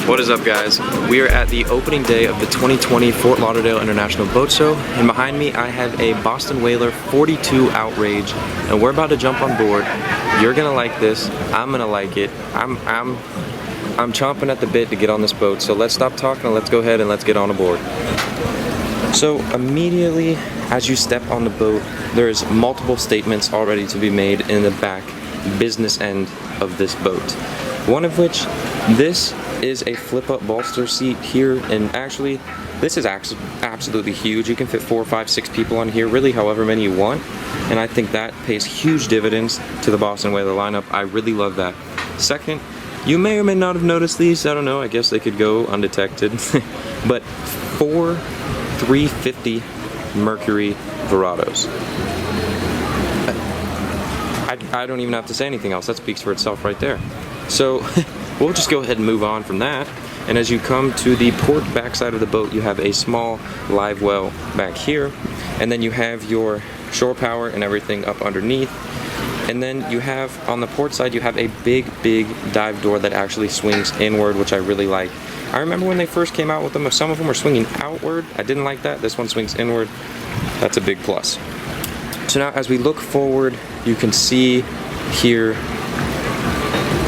What is up, guys? We are at the opening day of the 2020 Fort Lauderdale International Boat Show, and behind me I have a Boston Whaler 42 Outrage, and we're about to jump on board. You're gonna like this. I'm gonna like it. I'm chomping at the bit to get on this boat. So let's stop talking and let's go ahead and let's get on aboard. So immediately as you step on the boat, there's multiple statements already to be made in the back business end of this boat. One of which, this is a flip-up bolster seat here, and actually this is absolutely huge. You can fit 4, 5, 6 people on here, really however many you want, and I think that pays huge dividends to the Boston Whaler lineup. I really love that. Second, you may or may not have noticed these, I don't know, I guess they could go undetected, but 4 350 Mercury Verados. I don't even have to say anything else, that speaks for itself right there. So we'll just go ahead and move on from that. And as you come to the port backside of the boat, you have a small live well back here. And then you have your shore power and everything up underneath. And then you have, on the port side, you have a big dive door that actually swings inward, which I really like. I remember when they first came out with them, some of them were swinging outward. I didn't like that. This one swings inward. That's a big plus. So now as we look forward, you can see here,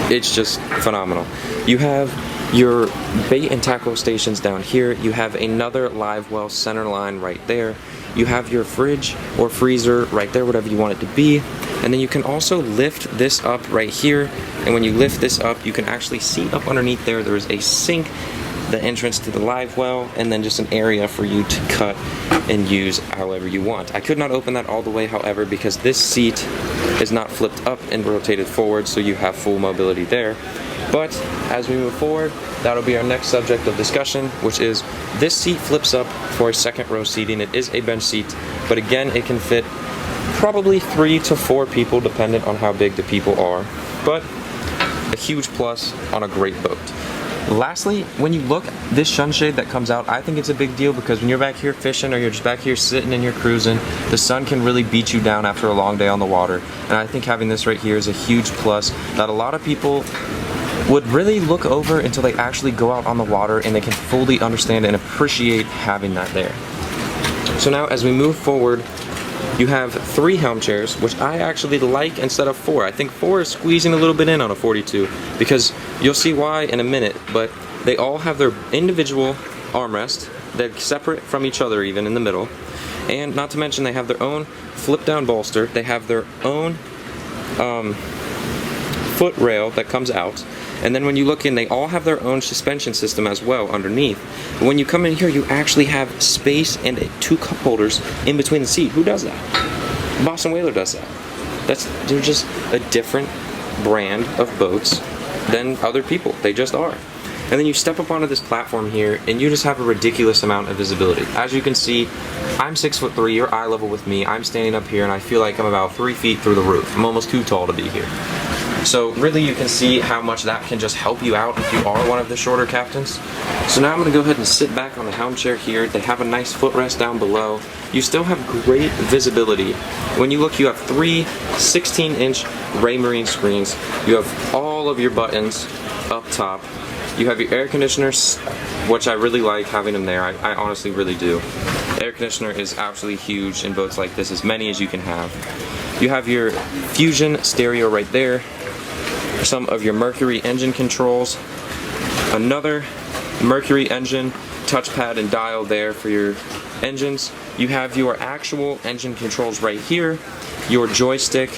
it's just phenomenal. You have your bait and tackle stations down here. You have another live well center line right there. You have your fridge or freezer right there, whatever you want it to be. And then you can also lift this up right here. And when you lift this up, you can actually see up underneath there, there is a sink, the entrance to the live well, and then just an area for you to cut and use however you want. I could not open that all the way, however, because this seat is not flipped up and rotated forward, so you have full mobility there. But as we move forward, that'll be our next subject of discussion, which is this seat flips up for a second row seating. It is a bench seat, but again, it can fit probably 3 to 4 people, depending on how big the people are. But a huge plus on a great boat. Lastly, when you look, this sunshade that comes out, I think it's a big deal because when you're back here fishing or you're just back here sitting and you're cruising, the sun can really beat you down after a long day on the water. And I think having this right here is a huge plus that a lot of people would really look over until they actually go out on the water and they can fully understand and appreciate having that there. So now as we move forward, you have 3 Helm chairs, which I actually like instead of 4. I think 4 is squeezing a little bit in on a 42 because you'll see why in a minute, but they all have their individual armrest. They're separate from each other even in the middle. And not to mention they have their own flip down bolster. They have their own foot rail that comes out. And then when you look in, they all have their own suspension system as well underneath. But when you come in here, you actually have space and 2 cup holders in between the seat. Who does that? Boston Whaler does that. They're just a different brand of boats than other people. They just are. And then you step up onto this platform here, and you just have a ridiculous amount of visibility. As you can see, I'm 6'3", you're eye level with me. I'm standing up here, and I feel like I'm about 3 feet through the roof. I'm almost too tall to be here. So really you can see how much that can just help you out if you are one of the shorter captains. So now I'm going to go ahead and sit back on the helm chair here. They have a nice footrest down below. You still have great visibility. When you look, you have 3 16-inch Raymarine screens. You have all of your buttons up top. You have your air conditioners, which I really like having them there. I honestly really do. The air conditioner is absolutely huge in boats like this, as many as you can have. You have your Fusion stereo right there. Some of your Mercury engine controls, another Mercury engine touchpad and dial there for your engines. You have your actual engine controls right here, your joystick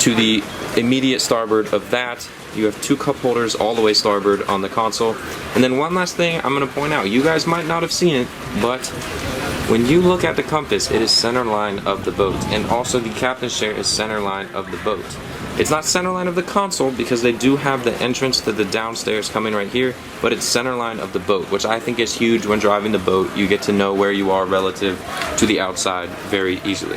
to the immediate starboard of that. You have 2 cup holders all the way starboard on the console. And then one last thing I'm going to point out, you guys might not have seen it, but when you look at the compass, it is center line of the boat, and also the captain's chair is center line of the boat. It's not center line of the console because they do have the entrance to the downstairs coming right here, but it's center line of the boat, which I think is huge when driving the boat. You get to know where you are relative to the outside very easily.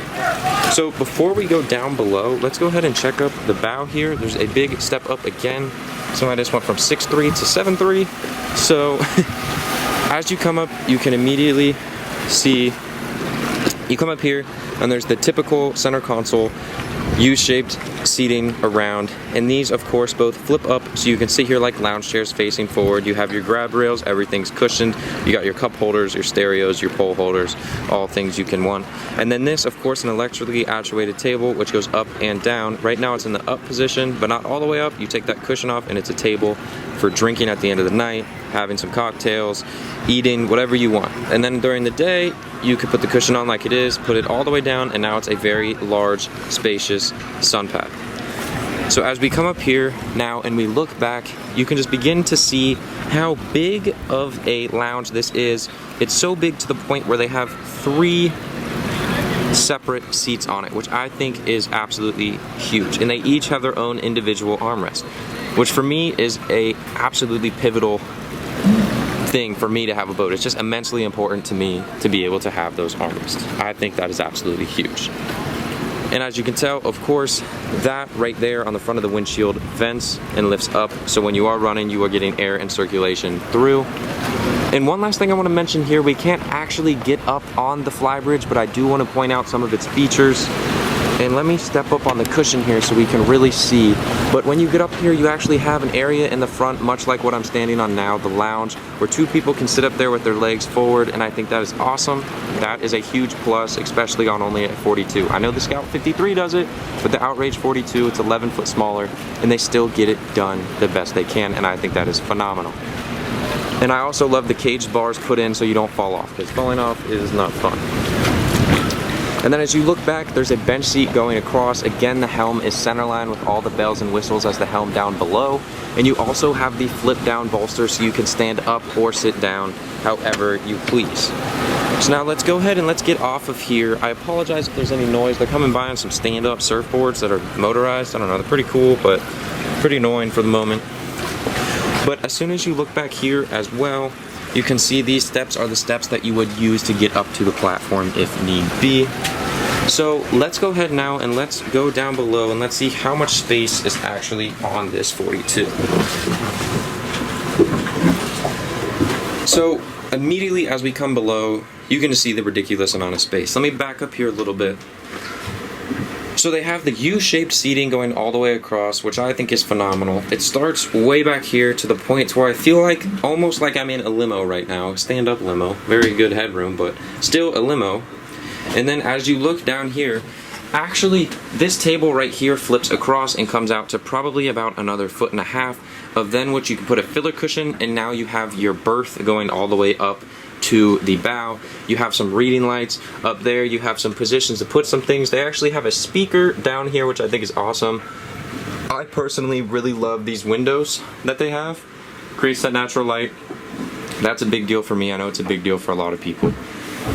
So before we go down below, let's go ahead and check up the bow here. There's a big step up again. So I just went from 6'3" to 7'3". So as you come up, you can immediately see, you come up here and there's the typical center console U-shaped seating around, and these of course both flip up so you can sit here like lounge chairs facing forward. You have your grab rails, everything's cushioned, you got your cup holders, your stereos, your pole holders, all things you can want. And then this, of course, an electrically actuated table which goes up and down. Right now it's in the up position, but not all the way up. You take that cushion off and it's a table for drinking at the end of the night, having some cocktails, eating, whatever you want. And then during the day, you could put the cushion on like it is, put it all the way down, and now it's a very large, spacious sun pad. So as we come up here now and we look back, you can just begin to see how big of a lounge this is. It's so big to the point where they have 3 separate seats on it, which I think is absolutely huge. And they each have their own individual armrest, which for me is a absolutely pivotal thing for me to have a boat. It's just immensely important to me to be able to have those armrests. I think that is absolutely huge. And as you can tell, of course, that right there on the front of the windshield vents and lifts up, so when you are running, you are getting air and circulation through. And one last thing I want to mention here, we can't actually get up on the flybridge, but I do want to point out some of its features. And let me step up on the cushion here so we can really see. But when you get up here, you actually have an area in the front, much like what I'm standing on now, the lounge, where 2 people can sit up there with their legs forward, and I think that is awesome. That is a huge plus, especially on only a 42. I know the Scout 53 does it, but the Outrage 42, it's 11 foot smaller, and they still get it done the best they can, and I think that is phenomenal. And I also love the caged bars put in so you don't fall off, because falling off is not fun. And then as you look back, there's a bench seat going across. Again, the Helm is centerline with all the bells and whistles as the Helm down below. And you also have the flip down bolster so you can stand up or sit down however you please. So now let's go ahead and let's get off of here. I apologize if there's any noise. They're coming by on some stand-up surfboards that are motorized. I don't know, they're pretty cool, but pretty annoying for the moment. But as soon as you look back here as well, you can see these steps are the steps that you would use to get up to the platform if need be. So let's go ahead now and let's go down below and let's see how much space is actually on this 42. So immediately as we come below, you can see the ridiculous amount of space. Let me back up here a little bit. So they have the U-shaped seating going all the way across, which I think is phenomenal. It starts way back here to the point where I feel like almost like I'm in a limo right now, a stand-up limo. Very good headroom, but still a limo. And then as you look down here, actually this table right here flips across and comes out to probably about another 1.5 feet of then which you can put a filler cushion, and now you have your berth going all the way up to the bow. You have some reading lights up there, you have some positions to put some things. They actually have a speaker down here, which I think is awesome. I personally really love these windows that they have. Creates that natural light. That's a big deal for me. I know it's a big deal for a lot of people.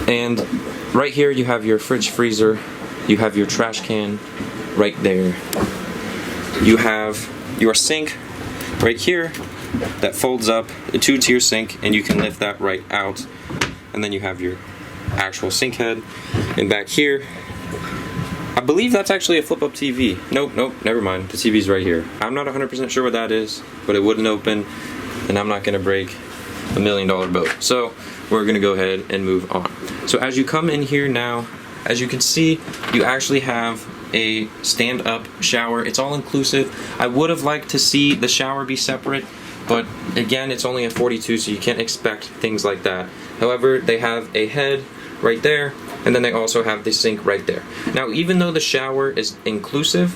And right here you have your fridge freezer, you have your trash can right there. You have your sink right here that folds up, a 2-tier sink, and you can lift that right out. And then you have your actual sink head. And back here, I believe that's actually a flip-up TV. Nope, never mind. The TV's right here. I'm not 100% sure what that is, but it wouldn't open, and I'm not gonna break $1 million boat. So we're gonna go ahead and move on. So as you come in here now, as you can see, you actually have a stand-up shower. It's all inclusive. I would have liked to see the shower be separate, but again, it's only a 42, so you can't expect things like that. However, they have a head right there, and then they also have the sink right there. Now, even though the shower is inclusive,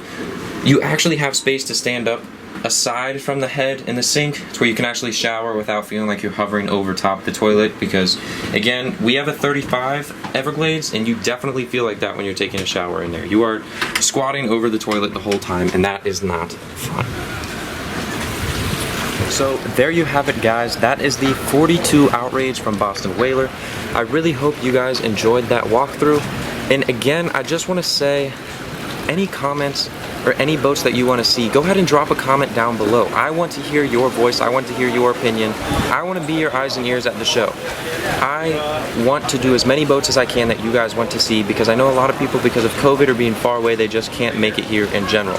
you actually have space to stand up aside from the head and the sink. It's where you can actually shower without feeling like you're hovering over top of the toilet, because again, we have a 35 Everglades, and you definitely feel like that when you're taking a shower in there. You are squatting over the toilet the whole time, and that is not fun. So there you have it, guys. That is the 42 Outrage from Boston Whaler. I really hope you guys enjoyed that walkthrough. And again, I just want to say, any comments or any boats that you want to see, go ahead and drop a comment down below. I want to hear your voice. I want to hear your opinion. I want to be your eyes and ears at the show. I want to do as many boats as I can that you guys want to see, because I know a lot of people, because of COVID or being far away, they just can't make it here in general.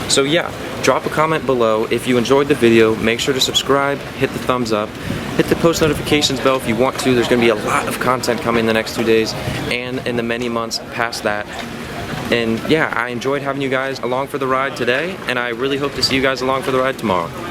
So yeah, drop a comment below. If you enjoyed the video, make sure to subscribe, hit the thumbs up, hit the post notifications bell if you want to. There's going to be a lot of content coming in the next 2 days and in the many months past that. And yeah, I enjoyed having you guys along for the ride today, and I really hope to see you guys along for the ride tomorrow.